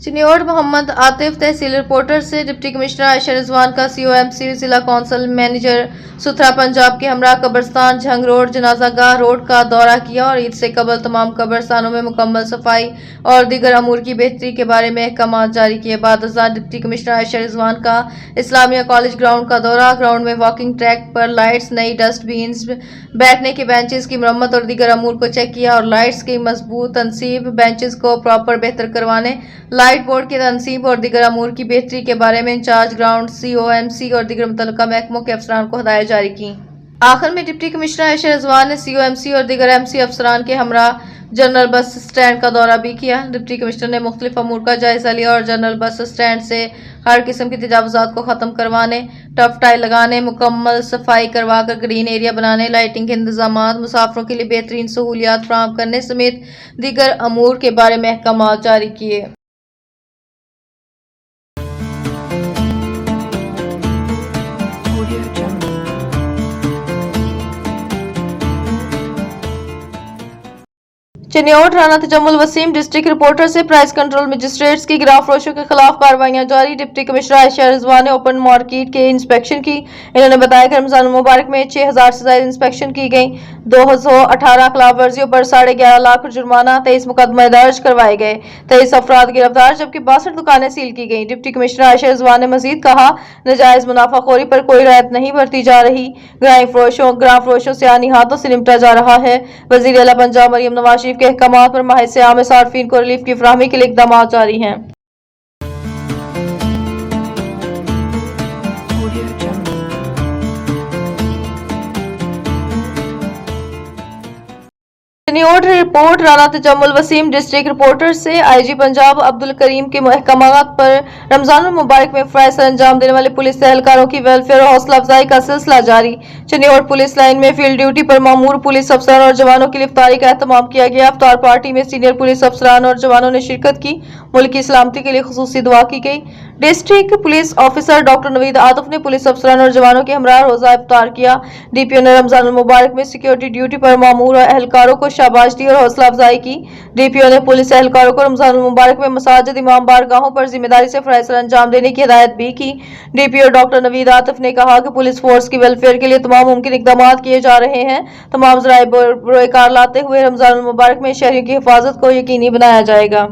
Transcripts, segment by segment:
चिन्योट मोहम्मद आतिफ तहसील reporter से deputy commissioner Ayesha Rizwan का COMC जिला कौंसल मैनेजर सुथरा पंजाब के हमरा कब्रस्तान झंग रोड जनाजागाह रोड का दौरा किया और ईद से कबल तमाम कब्रस्तानों में मुकम्मल सफाई और दीगर अमूर की बेहतरी के बारे में अहकाम जारी किए। बाद डिप्टी कमिश्नर आयशा रिजवान का इस्लामिया कॉलेज ग्राउंड का दौरा, ग्राउंड में वॉकिंग ट्रैक पर लाइट्स, नई डस्टबिन्स, बैठने के बेंचेस की मरम्मत और दीगर अमूर को चेक किया और लाइट्स की मजबूत तनसीब, बेंचेस को प्रॉपर बेहतर करवाने, लाइट बोर्ड की तनसीब और दीगर अमूर की बेहतरी के बारे में इंचार्ज ग्राउंड COMC और दीगर मुतल्लिका महकमों के अफसरान को हिदायत जारी की। आखिर में डिप्टी कमिश्नर आयशा रिजवान ने COMC और दीगर MC अफसरान के हमरा जनरल बस स्टैंड का दौरा भी किया। डिप्टी कमिश्नर ने मुख्तलिफ अमूर का जायजा लिया और जनरल बस स्टैंड से हर किस्म की तजावुजात को खत्म करवाने, टफ टाइल लगाने, मुकम्मल सफाई करवाकर ग्रीन एरिया बनाने, लाइटिंग के इंतजामात, मुसाफिरों के लिए बेहतरीन सहूलियात फराहम करने समेत दीगर अमूर के बारे में अहकाम जारी किए। चिन्योट राना तजम्मुल वसीम डिस्ट्रिक्ट रिपोर्टर से प्राइस कंट्रोल मजिस्ट्रेट्स की गिराव फरोशों के खिलाफ कार्रवाइयां जारी। डिप्टी कमिश्नर आयशा रिजवान ने ओपन मार्केट के इंस्पेक्शन की। इन्होंने बताया कि रमजान मुबारक में 6000 से ज्यादा इंस्पेक्शन की गई, 218 खिलाफ वर्जियों पर 11.5 लाख जुर्माना, 23 मुकदमे दर्ज करवाए गए, 23 अफराद गिरफ्तार जबकि 62 दुकानें सील की गई। डिप्टी कमिश्नर आयशा रिजवान ने मजीद कहा, नजायज मुनाफाखोरी पर कोई रियायत नहीं बरती जा रही, ग्राम फरोशों से आनी हाथों से निपटा जा रहा है। वजीर आला पंजाब मरियम नवाज शरीफ के अहकामात पर माह से आम सार्फिन को रिलीफ की फराहमी के लिए इकदाम जारी हैं। Chiniot report Rana Tajammul Waseem district reporter से IG पंजाब अब्दुल करीम के अहकामात पर रमजान मुबारक में फराइज अंजाम देने वाले पुलिस एहलकारों की वेलफेयर और हौसला अफजाई का सिलसिला जारी। चिन्योट पुलिस लाइन में फील्ड ड्यूटी पर मामूर पुलिस अफसरान और जवानों की इफ्तारी का एहतमाम किया गया। इफ्तार पार्टी में सीनियर पुलिस अफसरान और जवानों ने शिरकत की। मुल्क की सलामती के लिए खुसूसी दुआ की गई। District police officer doctor Naveed Atif ने पुलिस अफसरान और जवानों के हमरा रोजा इफ्तार किया। DPO ने रमजान मुबारक में सिक्योरिटी ड्यूटी पर मामूर एहलकारों को शाबाश दी और हौसला अफजाई की। DPO ने पुलिस एहलकारों को रमजान मुबारक में मसाजिद, इमाम बारगाहों पर जिम्मेदारी से फराइज अंजाम देने की हिदायत भी की। DPO डॉक्टर नवीद आतिफ ने कहा कि पुलिस फोर्स की वेलफेयर के लिए तमाम मुमकिन इकदाम किए जा रहे हैं। तमाम ज़राए बरोकार लाते हुए रमजान मुबारक में शहरियों की हिफाजत को यकीनी बनाया जाएगा।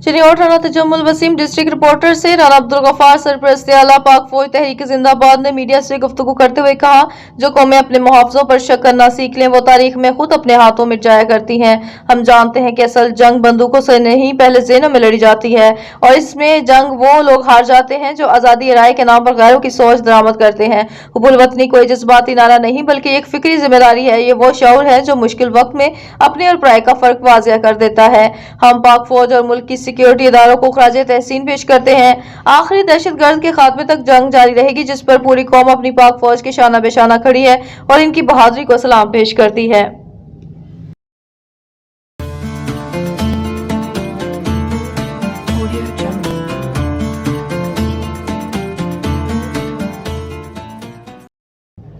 चिन्योट राना तजम्मुल वसीम डिस्ट्रिक्ट रिपोर्टर से राना अब्दुल गफ्फार सरपरस्ती आला पाक फौज तहरीक जिंदाबाद ने मीडिया से गुफ्तगू करते हुए कहा, जो कौमें अपने मुहाफजों पर शक करना सीख लें वो तारीख में खुद अपने हाथों मिट जाया करती हैं। हम जानते हैं कि असल जंग बंदूकों से नहीं बल्कि ज़हनों में लड़ी जाती है और इसमें जंग वो लोग हार जाते हैं जो आज़ादी राय के नाम पर गैरों की सोच दरामद करते हैं। हुब्बुल वतनी कोई जज्बाती नारा नहीं बल्कि एक फिक्री जिम्मेदारी है। ये वो शऊर है जो मुश्किल वक्त में अपने और पराये का फर्क वाज़िया कर देता है। हम पाक फौज और मुल्क की सिक्योरिटी इदारों को खराज तहसीन पेश करते हैं। आखिरी दहशतगर्द के खात्मे तक जंग जारी रहेगी, जिस पर पूरी कौम अपनी पाक फौज के शाना बेशाना खड़ी है और इनकी बहादुरी को सलाम पेश करती है।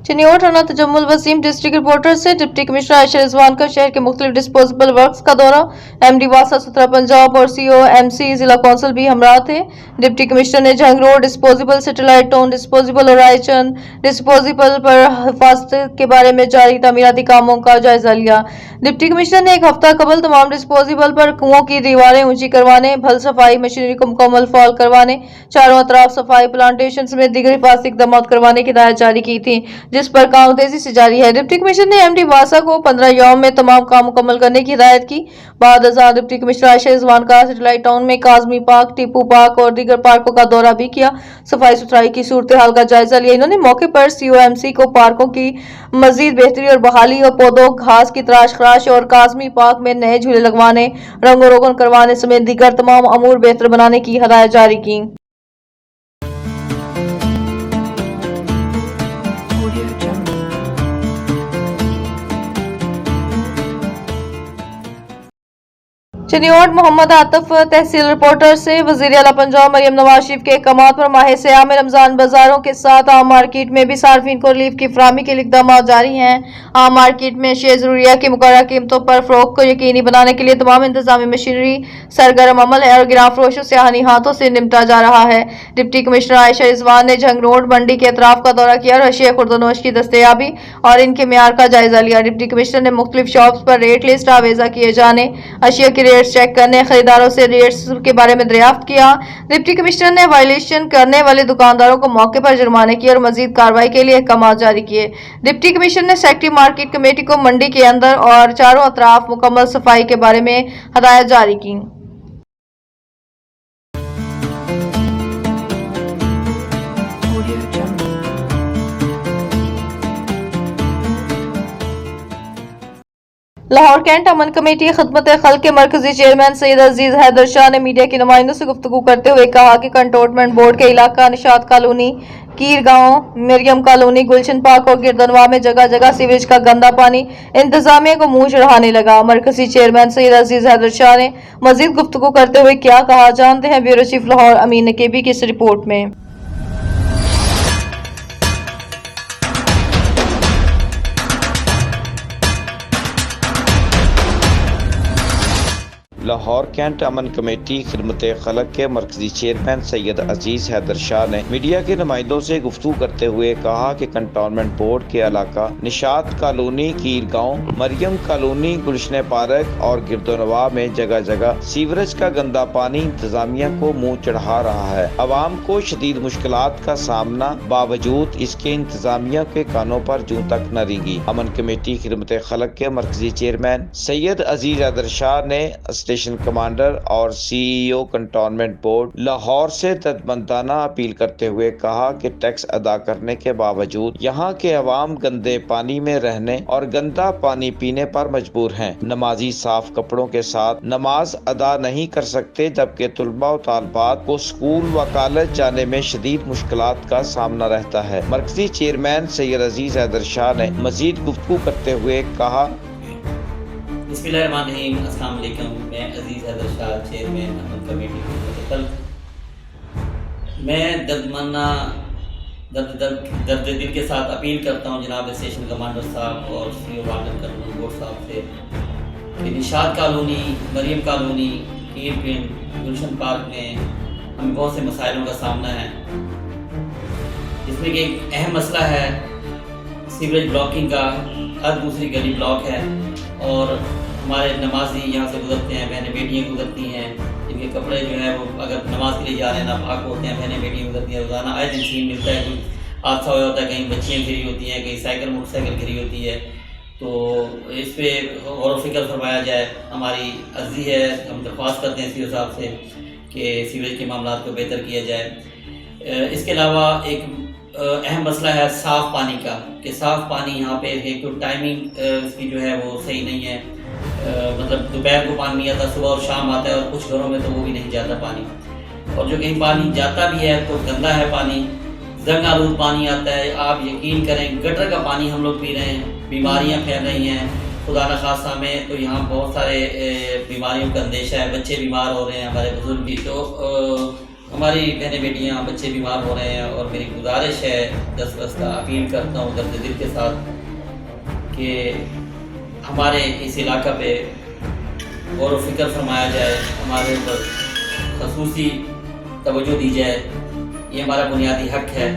चिन्योट राना तजम्मुल वसीम डिस्ट्रिक्ट रिपोर्टर से डिप्टी कमिश्नर आयशा रिजवान का शहर के मुख्तलिफ डिस्पोजेबल वर्क्स का दौरा। MD वासा सुथरा पंजाब और COMC जिला कौंसिल भी हमरा थे। डिप्टी कमिश्नर ने Jhang road disposable, satellite town disposable और रायचंद डिस्पोजेबल पर हिफाजत के बारे में जारी तामीराती कामों का जायजा लिया। डिप्टी कमिश्नर ने एक हफ्ता कबल तमाम डिस्पोजेबल पर कुओं की दीवारें ऊंची करवाने, भल सफाई मशीनरी को मुकम्मल फॉल करवाने, चारों अतराफ सफाई, प्लांटेशन समेत दीगर हिफाजती इक़दाम करवाने की हिदायत जारी की थी, जिस पर काम तेजी से जारी है। डिप्टी कमिश्नर ने MD वासा को 15 यौम में तमाम काम मुकम्मल करने की हिदायत की। बाद डिप्टी कमिश्नर आयशा रिजवान का सैटेलाइट टाउन में काजमी पार्क, टीपू पार्क और दीगर पार्कों का दौरा भी किया। सफाई सुथराई की सूरत हाल का जायजा लिया। इन्होंने मौके पर COMC को पार्कों की मजीद बेहतरी और बहाली और पौधों घास की तराश खराश और काजमी पार्क में नए झूले लगवाने, रंगो रोगन करवाने समेत दीगर तमाम अमूर बेहतर बनाने की हिदायत जारी की। चनियोट मोहम्मद आतिफ तहसील रिपोर्टर से वज़ीर आला पंजाब मरियम नवाज शरीफ के अहकाम पर माह सियाम रमजान बाजारों के साथ आम मार्केट में भी सार्फिन को रिलीफ की फराहमी के इक़दाम जारी हैं। आम मार्केट में अशिया ज़रूरिया की मुकर्रर कीमतों पर फरोख्त को यकीनी बनाने के लिए तमाम इंतजामी मशीनरी सरगर्म अमल है और गिरां फरोशों से हानि हाथों से निपटा जा रहा है। डिप्टी कमिश्नर आयशा रिजवान ने झंग रोड मंडी के अतराफ का दौरा किया और अशिया खुर्दनोश की दस्तयाबी और इनके म्यार का जायजा लिया। डिप्टी कमिश्नर ने मुख्तलिफ शॉप्स पर रेट लिस्ट आवेजा किए जाने, अशिया की रेट्स चेक करने, खरीदारों से रेट्स के बारे में दरियाफ्त किया। डिप्टी कमिश्नर ने वायलेशन करने वाले दुकानदारों को मौके पर जुर्माने किए और मजीद कार्रवाई के लिए अहकाम जारी किए। डिप्टी कमिश्नर ने सेक्रेटरी मार्केट कमेटी को मंडी के अंदर और चारों अतराफ मुकम्मल सफाई के बारे में हदायत जारी की। लाहौर कैंट अमन कमेटी खिदमत खल्क के मरकजी चेयरमैन सैयद अजीज हैदर शाह ने मीडिया के नुमाइंदों से गुफ्तगू करते हुए कहा कि कंटोनमेंट बोर्ड के इलाका निशात कॉलोनी, कीर गांव, मरियम कॉलोनी, गुलशन पार्क और गिरदनवा में जगह जगह सीवरेज का गंदा पानी इंतजामिया को मुंह चढ़ाने लगा। मरकजी चेयरमैन सैयद अजीज हैदर शाह ने मजीद गुफ्तगू करते हुए क्या कहा, जानते हैं ब्यूरो चीफ लाहौर अमीन नकीबी की इस रिपोर्ट में। लाहौर कैंट अमन कमेटी खिदमत खलक के मरकजी चेयरमैन सैयद अजीज हैदर शाह ने मीडिया के नुमाइंदों से गुफ्तगू करते हुए कहा कि कंटोनमेंट बोर्ड के इलाका निशात कॉलोनी, कीर गांव, मरियम कॉलोनी, गुलशन पार्क और गिरदोनवा में जगह जगह सीवरेज का गंदा पानी इंतजामिया को मुंह चढ़ा रहा है। अवाम को शदीद मुश्किलात का सामना बावजूद इसके इंतजामिया के कानों पर जूं तक न रेंगी। अमन कमेटी खिदमत खलक के मरकजी चेयरमैन सैयद अजीज हैदर शाह ने स्टेशन कमांडर और सीईओ कंटोनमेंट बोर्ड लाहौर से तदबंदाना अपील करते हुए कहा कि टैक्स अदा करने के बावजूद यहाँ के अवाम गंदे पानी में रहने और गंदा पानी पीने पर मजबूर हैं। नमाजी साफ कपड़ों के साथ नमाज अदा नहीं कर सकते, जबकि तुलबा और तालबात को स्कूल व कॉलेज जाने में शदीद मुश्किलात का सामना रहता है। मरकजी चेयरमैन सैयद अजीज हैदर शाह ने मजीद गुफ्तगू करते हुए कहा, बिस्मिल्लाहिर्रहमानिर्रहीम, अस्सलाम वालेकुम। मैं अजीज हैदर शाह, चेयरमैन अमन कमेटी कल मैं दर्द दिल के साथ अपील करता हूँ जनाब स्टेशन कमांडर साहब और सीईओ वार्डन कंट्रोल बोर्ड साहब से कि निशात कॉलोनी, मरियम कॉलोनी, कीर पिंड, गुलशन पार्क में हमें बहुत से मसाइलों का सामना है, जिसमें कि एक अहम मसला है सीवरेज ब्लॉकिंग का। हर दूसरी गली ब्लॉक है और हमारे नमाजी यहाँ से गुजरते हैं, बहनें बेटियाँ गुजरती हैं, जिनके कपड़े जो है वो अगर नमाज के लिए जा रहे हैं नापाक होते हैं, बहनें बेटियाँ गुजरती हैं। रोज़ाना आए दिन सीन मिलता है, कोई हादसा हो जाता है, कहीं बच्चियाँ गिरी होती हैं, कहीं साइकिल मोटरसाइकिल गिरी होती है। तो इस पर गौर व फिक्र फरमाया जाए। हमारी अर्जी है, हम दरख्वास्त करते हैं सीओ साहब से कि सीवरेज के मामला को बेहतर किया जाए। इसके अलावा एक अहम मसला है साफ़ पानी का, कि साफ़ पानी यहाँ पे एक तो टाइमिंग इसकी जो है वो सही नहीं है। मतलब दोपहर को पानी नहीं आता, सुबह और शाम आता है, और कुछ घरों में तो वो भी नहीं जाता पानी, और जो कहीं पानी जाता भी है तो गंदा है पानी, जंग आलूद पानी आता है। आप यकीन करें गटर का पानी हम लोग पी रहे हैं, बीमारियाँ फैल रही हैं खुदा न खासा में। तो यहाँ बहुत सारे बीमारियों का अंदेशा है, बच्चे बीमार हो रहे हैं, हमारे बुजुर्ग भी, तो हमारी बहनें बेटियाँ बच्चे बीमार हो रहे हैं। और मेरी गुजारिश है, दस्तबस्ता अपील करता हूँ दर्द दिल के साथ कि हमारे इस इलाका पे गौर व फिक्र फरमाया जाए, हमारे ऊपर खसूसी तवज्जो दी जाए, ये हमारा बुनियादी हक है।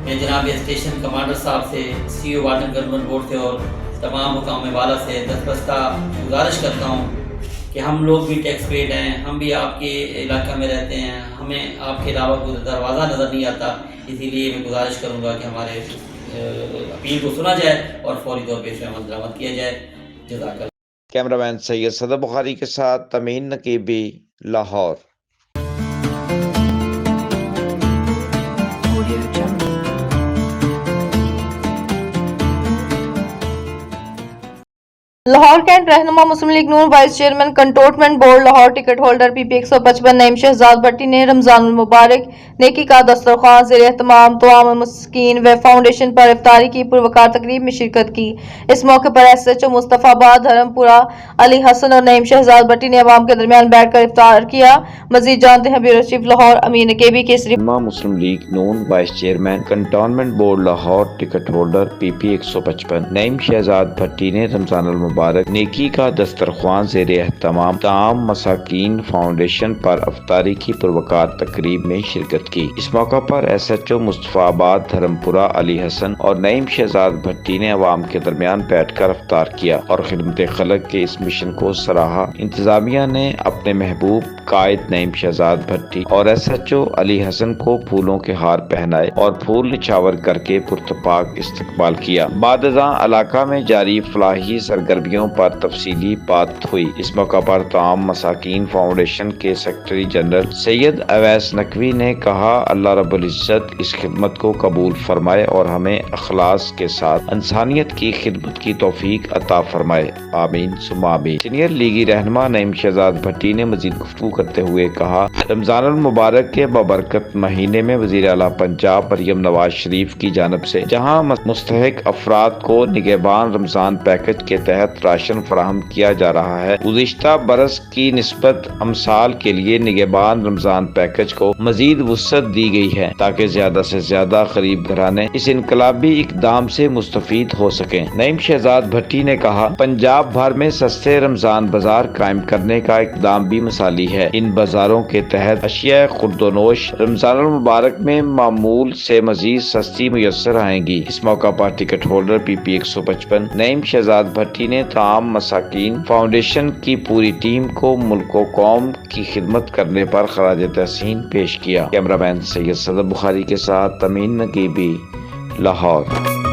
मैं जनाब स्टेशन कमांडर साहब से, सीईओ वार्डन कंट्रोल बोर्ड से और तमाम मुकाम वाला से दस्तबस्ता गुजारिश करता हूँ कि हम लोग भी टैक्स पेड हैं, हम भी आपके इलाका में रहते हैं, हमें आपके अलावा कोई दरवाज़ा नज़र नहीं आता। इसीलिए मैं गुजारिश करूँगा कि हमारे अपील को सुना जाए और फौरी तौर पर इस पर अमल दरामद किया जाए। जज़ाकल्लाह। कैमरामैन सैयद सदर बुखारी के साथ अमीन नकीबी, लाहौर। لاہور کینٹ رہنما Muslim League Noon vice chairman cantonment board Lahore ticket holder P P 155 Naeem Shahzad Bhatti نے رمضان المبارک نیکی کا دسترخوان زیر اہتمام تمام مسکین و فاؤنڈیشن پر افطاری کی پروقار تقریب میں شرکت کی۔ اس موقع پر ایس ایچ او مصطفیٰ آباد دھرم پورہ علی حسن اور نعیم شہزاد بھٹی نے عوام کے درمیان بیٹھ کر افطار کیا۔ مزید جانتے ہیں بیورو چیف لاہور امین کیبی کیسری۔ Muslim League Noon vice chairman cantonment board Lahore ticket holder P P 155 Naeem Shahzad Bhatti نے رمضان المبارک نیکی کا دسترخوان زیر اہتمام تمام مساکین فاؤنڈیشن پر افطاری کی پروقار تقریب میں شرکت کی۔ اس موقع پر ایس ایچ او مصطفیٰ آباد دھرم پورہ علی حسن اور نعیم شہزاد بھٹی نے عوام کے درمیان بیٹھ کر افطار کیا اور خدمت خلق کے اس مشن کو سراہا۔ انتظامیہ نے اپنے محبوب قائد نعیم شہزاد بھٹی اور ایس ایچ او علی حسن کو پھولوں کے ہار پہنائے اور پھول نچھاور کر کے پرتپاک استقبال کیا۔ بعد ازاں علاقہ میں جاری فلاحی سرگرمیوں پر تفصیلی بات ہوئی۔ اس موقع پر تمام مساکین فاؤنڈیشن کے سیکرٹری جنرل سید اویس نقوی نے کہا، اللہ رب العزت اس خدمت کو قبول فرمائے اور ہمیں اخلاص کے ساتھ انسانیت کی خدمت کی توفیق عطا فرمائے، آمین ثم آمین۔ سینئر لیگی رہنما نعیم شہزاد بھٹی نے مزید گفتگو کرتے ہوئے کہا، رمضان المبارک کے بابرکت مہینے میں وزیر اعلیٰ پنجاب مریم نواز شریف کی جانب سے جہاں مستحق افراد کو نگہبان رمضان پیکج کے تحت راشن فراہم کیا جا رہا ہے، گزشتہ برس کی نسبت امسال کے لیے نگہبان رمضان پیکج کو مزید وسعت دی گئی ہے تاکہ زیادہ سے زیادہ غریب گھرانے اس انقلابی اقدام سے مستفید ہو سکیں۔ نعیم شہزاد بھٹی نے کہا، پنجاب بھر میں سستے رمضان بازار قائم کرنے کا اقدام بھی مثالی ہے۔ ان بازاروں کے تحت اشیاء خورد و نوش رمضان المبارک میں معمول سے مزید سستی میسر آئیں گی۔ اس موقع پر ticket holder P P 155 Naeem Shahzad Bhatti نے تمام مساکین فاؤنڈیشن کی پوری ٹیم کو ملک و قوم کی خدمت کرنے پر خراج تحسین پیش کیا۔ کیمرہ مین سید صدر بخاری کے ساتھ امین نقیبی، لاہور۔